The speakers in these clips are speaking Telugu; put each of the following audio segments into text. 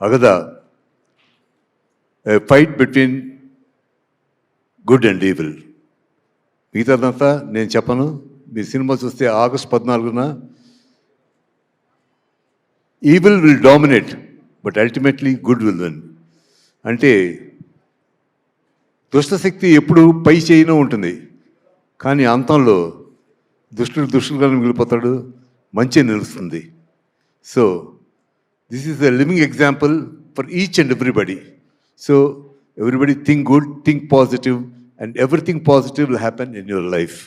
Agada, a fight between good and evil. మిగతాదంతా నేను చెప్పను. మీ సినిమా చూస్తే ఆగస్ట్ 14న evil will dominate but ultimately good will win. అంటే దుష్టశక్తి ఎప్పుడు పై చేయిన ఉంటుంది, కానీ అంతంలో దుష్టుడుగా మిగిలిపోతాడు, మంచి నిలుస్తుంది. So this is a living example for each and everybody. So everybody think good, think positive, and everything positive will happen in your life.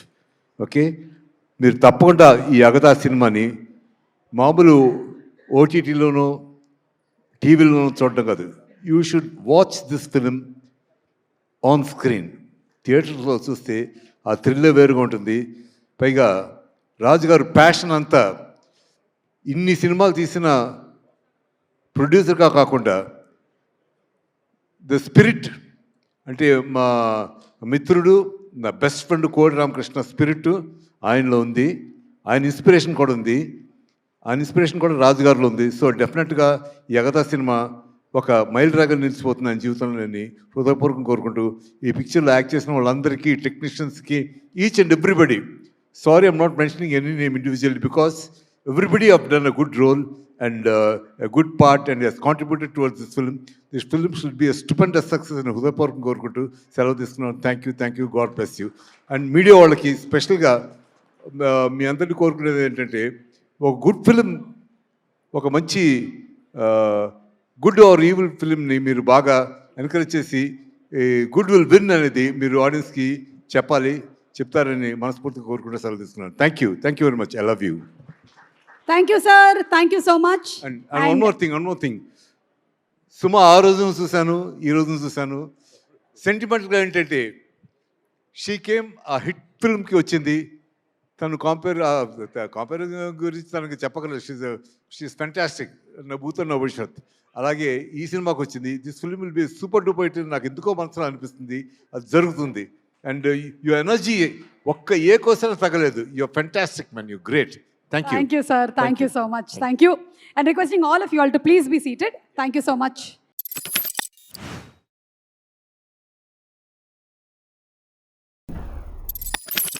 Okay? మీరు తప్పకుండా ఈ అగదా సినిమాని మామూలు ఓటీటీలోనో టీవీలోనో చూడడం కాదు. You should watch this film on screen. థియేటర్లో చూస్తే ఆ థ్రిల్లే వేరుగా ఉంటుంది. పైగా రాజుగారు ప్యాషన్ అంతా ఇన్ని సినిమాలు తీసిన ప్రొడ్యూసర్గా కాకుండా ద స్పిరిట్, అంటే మా మిత్రుడు, నా బెస్ట్ ఫ్రెండ్ కోడి రామకృష్ణ స్పిరిట్ ఆయనలో ఉంది. ఆయన ఇన్స్పిరేషన్ కూడా ఉంది. ఆయన ఇన్స్పిరేషన్ కూడా రాజుగారిలో ఉంది. సో డెఫినెట్గా ఈ అగదా సినిమా ఒక మైల్ రాగా నిలిచిపోతుంది ఆయన జీవితంలో. నేను హృదయపూర్వకం కోరుకుంటూ ఈ పిక్చర్లో యాక్ట్ చేసిన వాళ్ళందరికీ, టెక్నీషియన్స్కి, each and everybody, sorry I'm not mentioning any name individually because everybody have done a good role and a good part and has contributed towards this film. This film should be a stupendous success in హృదయపూర్వకం కోరుకుంటూ సెలవు తీసుకున్నాను. Thank you, God bless you. And media వాళ్ళకి స్పెషల్గా మీ అందరినీ కోరుకునేది ఏంటంటే, ఒక గుడ్ ఫిలిం, ఒక మంచి గుడ్ ఆర్ ఈవిల్ ఫిలింని మీరు బాగా ఎంకరేజ్ చేసి గుడ్ విల్ విన్ అనేది మీరు ఆడియన్స్కి చెప్తారని మనస్ఫూర్తిగా కోరుకుంటూ సెలవు తీసుకున్నాను. Thank you very much. I love you. Thank you, sir. Thank you so much. And one more thing. Suma ఆ రోజును చూశాను, ఈ రోజును చూశాను. సెంటిమెంట్గా ఏంటంటే, షీ కేమ్ ఆ హిట్ ఫిల్మ్కి వచ్చింది. తను కంపేర్ గురించి తనకు చెప్పగలరు. She's fantastic. నా భూతో నా భవిష్యత్. అలాగే ఈ సినిమాకి వచ్చింది. This film will be super duper hit. నాకు ఎందుకో మనసులో అనిపిస్తుంది అది జరుగుతుంది. అండ్ యువర్ ఎనర్జీ ఒక్క ఏ కోసం తగ్గలేదు. Your fantastic man, you great. Thank you. Thank you, sir. Thank you so much. Thank you. And requesting all of you all to please be seated. Thank you so much.